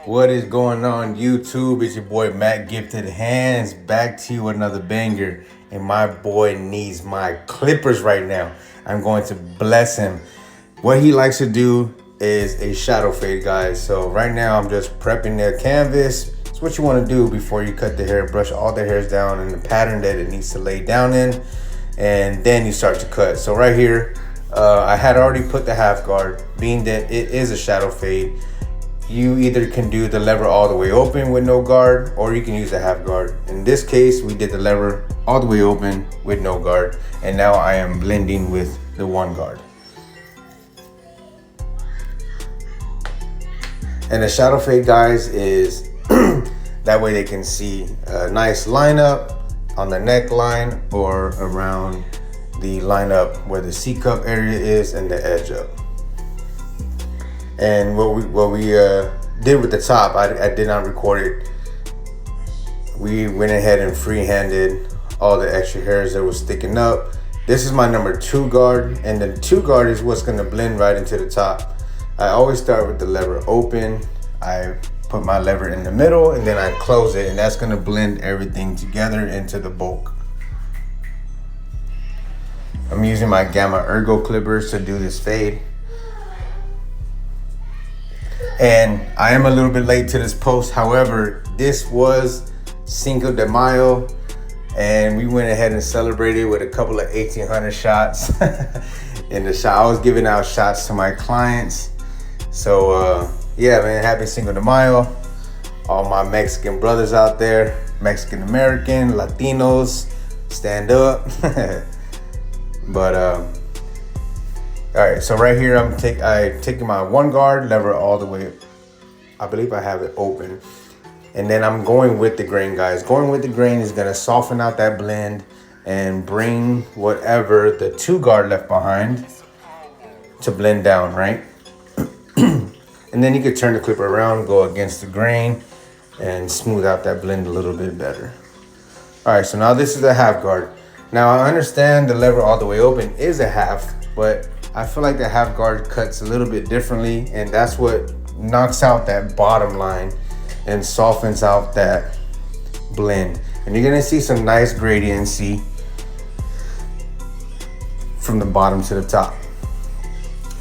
What is going on YouTube? It's your boy Matt Gifted Hands back to you with another banger. And my boy needs my clippers right now. I'm going to bless him. What he likes to do is a shadow fade, guys. So right now I'm just prepping the canvas. It's what you want to do before you cut the hair. Brush all the hairs down in the pattern that it needs to lay down in. And then you start to cut. So right here, I had already put the half guard, being that it is a shadow fade. You either can do the lever all the way open with no guard, or you can use a half guard. In this case, we did the lever all the way open with no guard, and now I am blending with the one guard. And the shadow fade, guys, is that way they can see a nice lineup on the neckline or around the lineup where the C cup area is and the edge up. And what we did with the top, I did not record it. We went ahead and free-handed all the extra hairs that was sticking up. This is my number 2 guard, and the 2 guard is what's gonna blend right into the top. I always start with the lever open. I put my lever in the middle, and then I close it, and that's gonna blend everything together into the bulk. I'm using my Gamma Ergo clippers to do this fade. And I am a little bit late to this post. However, this was Cinco de Mayo, and we went ahead and celebrated with a couple of 1800 shots in the shot. I was giving out shots to my clients. So yeah, man, happy Cinco de Mayo. All my Mexican brothers out there, Mexican American, Latinos, stand up. But all right, so right here I'm taking my one guard lever all the way. I believe I have it open, and then I'm going with the grain, guys. Going with the grain is gonna soften out that blend and bring whatever the 2 guard left behind to blend down, right? And then you could turn the clipper around, go against the grain, and smooth out that blend a little bit better. All right, so now this is a half guard. Now I understand the lever all the way open is a half, but I feel like the half guard cuts a little bit differently, and that's what knocks out that bottom line and softens out that blend. And you're gonna see some nice gradiency from the bottom to the top.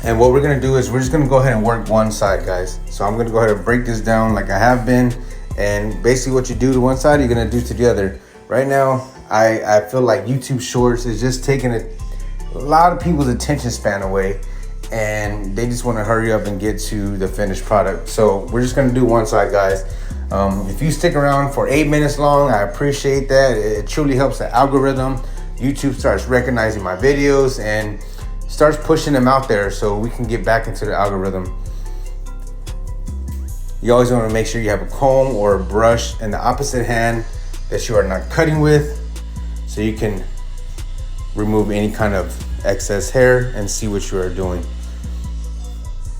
And what we're gonna do is we're just gonna go ahead and work one side, guys. So I'm gonna go ahead and break this down like I have been. And basically what you do to one side, you're gonna do to the other. Right now, I feel like YouTube Shorts is just taking a lot of people's attention span away, and they just want to hurry up and get to the finished product. So we're just going to do one side, guys. If you stick around for 8 minutes long, I appreciate that. It truly helps the algorithm. YouTube starts recognizing my videos and starts pushing them out there so we can get back into the algorithm. You always want to make sure you have a comb or a brush in the opposite hand that you are not cutting with, so you can remove any kind of excess hair and see what you are doing.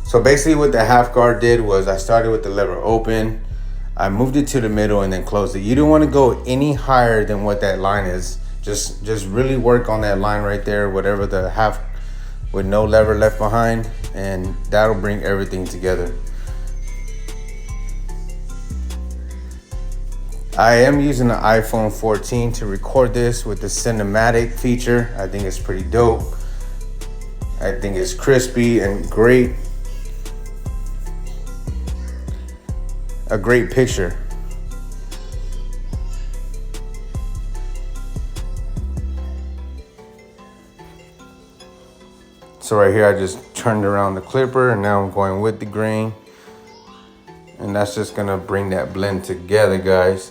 So basically what the half guard did was I started with the lever open, I moved it to the middle and then closed it. You don't want to go any higher than what that line is. Just really work on that line right there, whatever the half with no lever left behind, and that'll bring everything together. I am using the iPhone 14 to record this with the cinematic feature. I think it's pretty dope. I think it's crispy and great. A great picture. So right here, I just turned around the clipper and now I'm going with the grain. And that's just gonna bring that blend together, guys.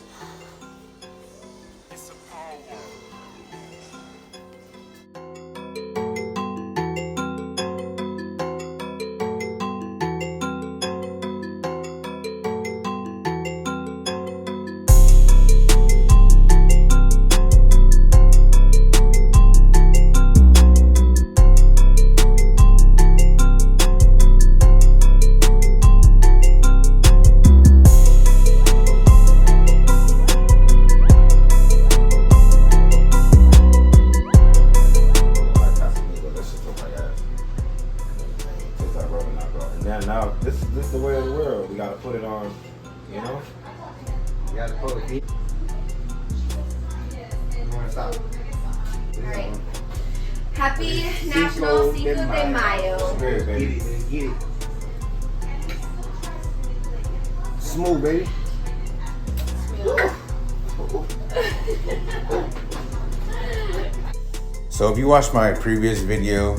Now this is the way of the world. We gotta put it on You know? You gotta pull the heat. You wanna stop? Alright. Happy National Cinco de Mayo. Good, baby. Get it. Smooth, baby. So if you watched my previous video,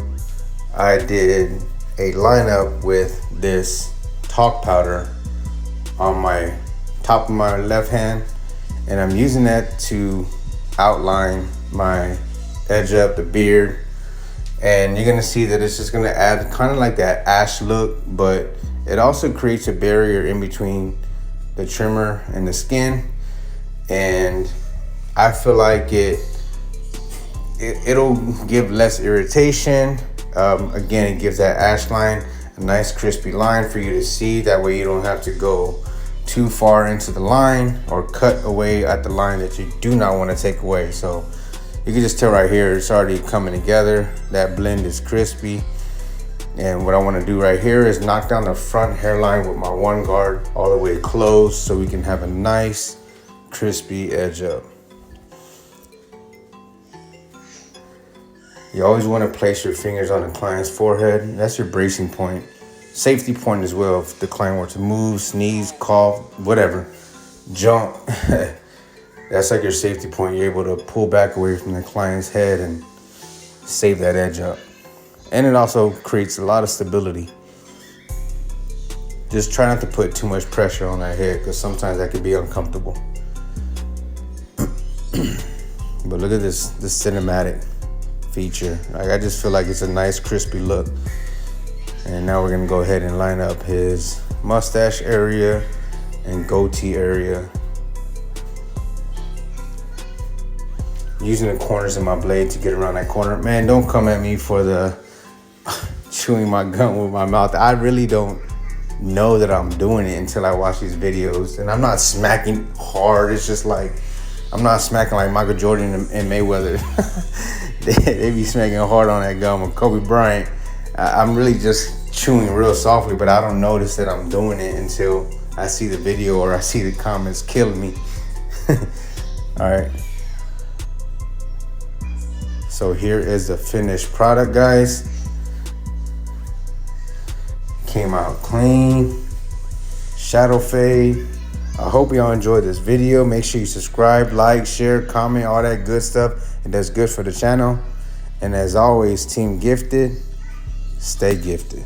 I did a lineup with this talc powder on my top of my left hand, and I'm using that to outline my edge up the beard. And you're gonna see that it's just gonna add kind of like that ash look, but it also creates a barrier in between the trimmer and the skin. And I feel like it'll give less irritation. Again, it gives that ash line a nice crispy line for you to see. That way you don't have to go too far into the line or cut away at the line that you do not want to take away. So you can just tell right here, it's already coming together. That blend is crispy. And what I want to do right here is knock down the front hairline with my one guard all the way closed so we can have a nice crispy edge up. You always want to place your fingers on the client's forehead. That's your bracing point. Safety point as well. If the client were to move, sneeze, cough, whatever, jump, that's like your safety point. You're able to pull back away from the client's head and save that edge up. And it also creates a lot of stability. Just try not to put too much pressure on that head, because sometimes that can be uncomfortable. But look at this cinematic feature. Like, I just feel like it's a nice crispy look. And now we're gonna go ahead and line up his mustache area and goatee area, using the corners of my blade to get around that corner. Man, don't come at me for the chewing my gum with my mouth. I really don't know that I'm doing it until I watch these videos. And I'm not smacking hard. It's just like, I'm not smacking like Michael Jordan and Mayweather. they be smacking hard on that gum, or Kobe Bryant. I'm really just chewing real softly, but I don't notice that I'm doing it until I see the video or I see the comments killing me. All right. So here is the finished product, guys. Came out clean, shadow fade. I hope y'all enjoyed this video. Make sure you subscribe, like, share, comment, all that good stuff. It does good for the channel. And as always, Team Gifted, stay gifted.